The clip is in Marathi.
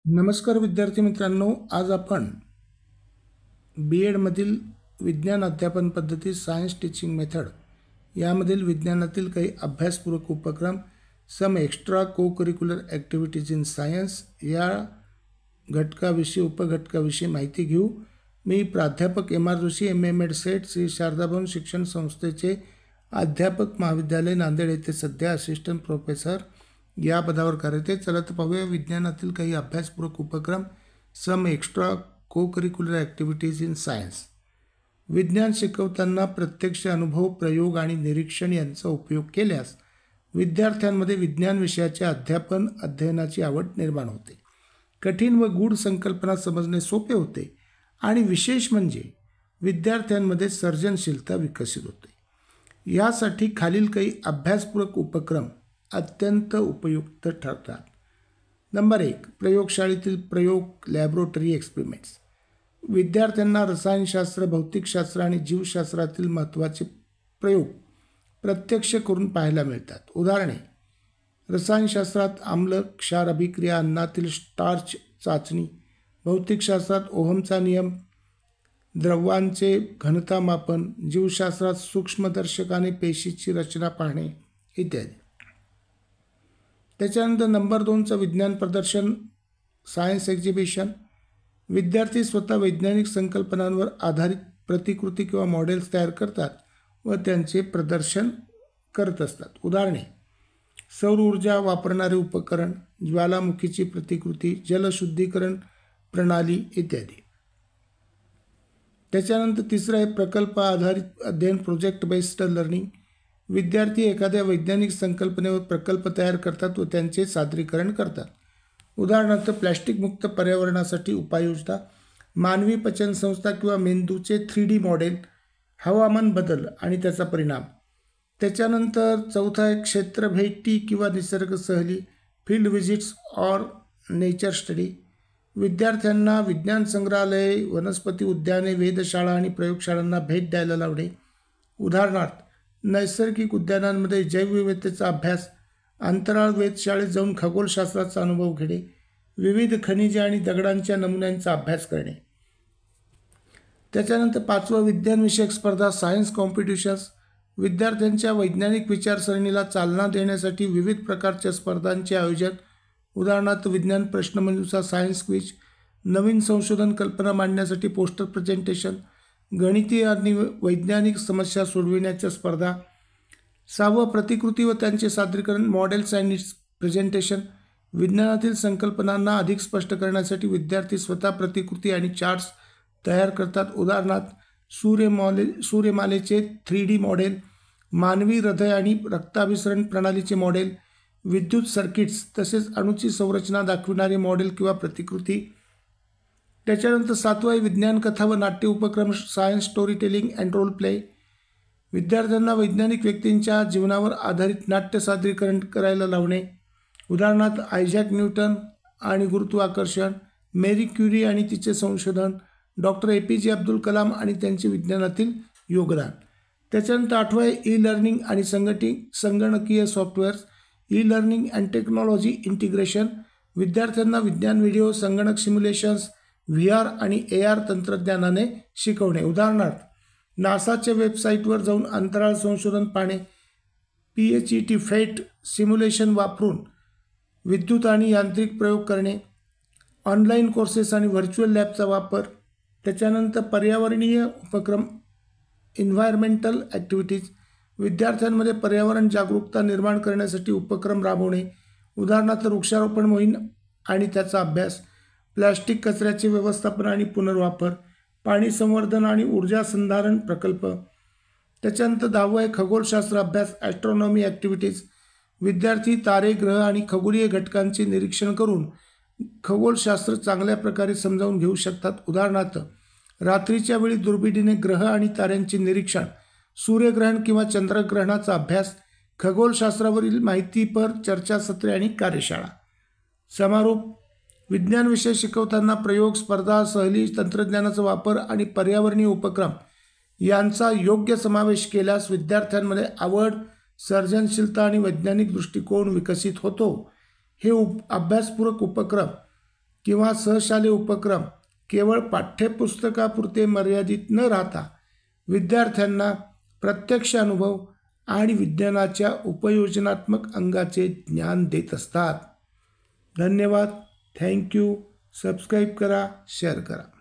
नमस्कार विद्यार्थी मित्रांनो, आज आपण BEdमधील विज्ञान अध्यापन पद्धती सायन्स टीचिंग मेथड यामधील विज्ञानातील काही अभ्यासपूरक उपक्रम some extra co curricular activities in science या घटकाविषयी उपघटकाविषयी माहिती घेऊ। मी प्राध्यापक MR जोशी MM सेट श्री शारदा भवन शिक्षण संस्थेचे अध्यापक महाविद्यालय नांदेड येथे सध्या असिस्टंट प्रोफेसर या पदावर कार्यरत आहे। चला तर पाहूया विज्ञानातील काही अभ्यासपूरक उपक्रम some extra co curricular activities in science. विज्ञान शिकवताना प्रत्यक्ष अनुभव, प्रयोग आणि निरीक्षण यांचा उपयोग केल्यास विद्यार्थ्यांमध्ये विज्ञान विषयाचे अध्ययनाची आवड निर्माण होते, कठीण व गूढ संकल्पना समजणे सोपे होते आणि विशेष म्हणजे विद्यार्थ्यांमध्ये सर्जनशीलता विकसित होते। यासाठी खालील काही अभ्यासपूरक उपक्रम अत्यंत उपयुक्त ठरतात। नंबर 1, प्रयोगशाळेतील प्रयोग, लॅबोरेटरी एक्सपेरिमेंट्स। विद्यार्थ्यांना रसायनशास्त्र, भौतिकशास्त्र आणि जीवशास्त्रातील महत्त्वाचे प्रयोग प्रत्यक्ष करून पाहायला मिळतात। उदाहरणे: रसायनशास्त्रात आम्ल क्षार अभिक्रिया, अन्नातील स्टार्च चाचणी, भौतिकशास्त्रात ओहमचा नियम, द्रव्यांचे घनता मापन, जीवशास्त्रात सूक्ष्मदर्शकाने पेशीची रचना पाहणे इत्यादी। त्याच्यानंतर नंबर 2चं विज्ञान प्रदर्शन, सायन्स एक्झिबिशन। विद्यार्थी स्वतः वैज्ञानिक संकल्पनांवर आधारित प्रतिकृती किंवा मॉडेल्स तयार करतात व त्यांचे प्रदर्शन करत असतात। उदाहरणे: सौर ऊर्जा वापरणारे उपकरण, ज्वालामुखीची प्रतिकृती, जलशुद्धीकरण प्रणाली इत्यादी। त्याच्यानंतर तिसरं आहे प्रकल्प आधारित अध्ययन, प्रोजेक्ट बेस्ड लर्निंग। विद्यार्थी एखाद्या वैज्ञानिक संकल्पनेवर प्रकल्प तयार करतात व त्यांचे सादरीकरण करतात। उदाहरणार्थ प्लॅस्टिक मुक्त पर्यावरणासाठी उपाययोजना, मानवी पचन संस्था किंवा मेंदूचे 3D मॉडेल, हवामान बदल आणि त्याचा परिणाम। त्याच्यानंतर चौथा आहे क्षेत्र भेटी किंवा निसर्ग सहली, field visits or nature study. विद्यार्थ्यांना विज्ञान संग्रहालये, वनस्पती उद्याने, वेधशाळा आणि प्रयोगशाळांना भेट द्यायला लावणे। उदाहरणार्थ नैसर्गिक उद्यानांमध्ये जैवविविधतेचा अभ्यास, अंतराळ वेधशाळेत जाऊन खगोलशास्त्राचा अनुभव घेणे, विविध खनिजे आणि दगडांच्या नमुन्यांचा अभ्यास करणे। त्याच्यानंतर 5वं विज्ञानविषयक स्पर्धा, सायन्स कॉम्पिटिशन्स। विद्यार्थ्यांच्या वैज्ञानिक विचारसरणीला चालना देण्यासाठी विविध प्रकारच्या स्पर्धांचे आयोजन। उदाहरणार्थ विज्ञान प्रश्नमंजुषा, सायन्स क्विज, नवीन संशोधन कल्पना मांडण्यासाठी पोस्टर प्रेझेंटेशन, गणितीय आणि वैज्ञानिक समस्या सोडविण्याच्या स्पर्धा। 6वं प्रतिकृती व त्यांचे सादरीकरण, मॉडेल्स अँड इट्स प्रेझेंटेशन। विज्ञानातील संकल्पनांना अधिक स्पष्ट करण्यासाठी विद्यार्थी स्वतः प्रतिकृती आणि चार्ट्स तयार करतात। उदाहरणार्थ सूर्यमालेचे 3D मॉडेल, मानवी हृदय आणि रक्ताभिसरण प्रणालीचे मॉडेल, विद्युत सर्किट्स तसेच अणूची संरचना दाखविणारे मॉडेल किंवा प्रतिकृती। त्याच्यानंतर 7वं विज्ञान कथा व नाट्य उपक्रम, science story telling and role play. विद्यार्थ्यांना वैज्ञानिक व्यक्तींच्या जीवनावर आधारित नाट्य सादरीकरण करायला लावणे। उदाहरणार्थ आयझॅक न्यूटन आणि गुरुत्वाकर्षण, मेरी क्युरी आणि तिचे संशोधन, डॉक्टर APJ अब्दुल कलाम आणि त्यांचे विज्ञानातील योगदान। त्याच्यानंतर 8वं ई लर्निंग आणि संगणकीय softwares, e learning and technology integration. विद्यार्थ्यांना विज्ञान व्हिडिओ, संगणक सिम्युलेशन्स, VR आणि AR तंत्रज्ञानाने शिकवणे। उदाहरणार्थ नासाच्या वेबसाईटवर जाऊन अंतराळ संशोधन पाहणे, PHET फेट सिम्युलेशन वापरून विद्युत आणि यांत्रिक प्रयोग करणे, ऑनलाईन कोर्सेस आणि व्हर्च्युअल लॅबचा वापर। त्याच्यानंतर पर्यावरणीय उपक्रम, एन्व्हायरमेंटल ॲक्टिव्हिटीज। विद्यार्थ्यांमध्ये पर्यावरण जागरूकता निर्माण करण्यासाठी उपक्रम राबवणे। उदाहरणार्थ वृक्षारोपण मोहीम आणि त्याचा अभ्यास, प्लॅस्टिक कचऱ्याचे व्यवस्थापन आणि पुनर्वापर, पाणी संवर्धन आणि ऊर्जा संधारण प्रकल्प। त्याच्यानंतर 10वं खगोलशास्त्र अभ्यास, ॲस्ट्रॉनॉमी ॲक्टिव्हिटीज। विद्यार्थी तारे, ग्रह आणि खगोलीय घटकांचे निरीक्षण करून खगोलशास्त्र चांगल्या प्रकारे समजावून घेऊ शकतात। उदाहरणार्थ रात्रीच्या वेळी दुर्बिणीने ग्रह आणि ताऱ्यांचे निरीक्षण, सूर्यग्रहण किंवा चंद्रग्रहणाचा अभ्यास, खगोलशास्त्रावरील माहितीपर चर्चासत्रे आणि कार्यशाळा। समारोप: विज्ञान विषय शिकवताना प्रयोग, स्पर्धा, सहली, तंत्रज्ञानाचा वापर आणि पर्यावरणीय उपक्रम यांचा योग्य समावेश केल्यास विद्यार्थ्यांमध्ये आवड, सर्जनशीलता आणि वैज्ञानिक दृष्टिकोन विकसित होतो। हे अभ्यासपूरक उपक्रम किंवा सहशालेय उपक्रम केवळ पाठ्यपुस्तकापुरते मर्यादित न राहता विद्यार्थ्यांना प्रत्यक्ष अनुभव आणि विज्ञानाच्या उपयोजनात्मक अंगाचे ज्ञान देत असतात. धन्यवाद. थँक्यू. सबस्क्राईब करा, शेअर करा.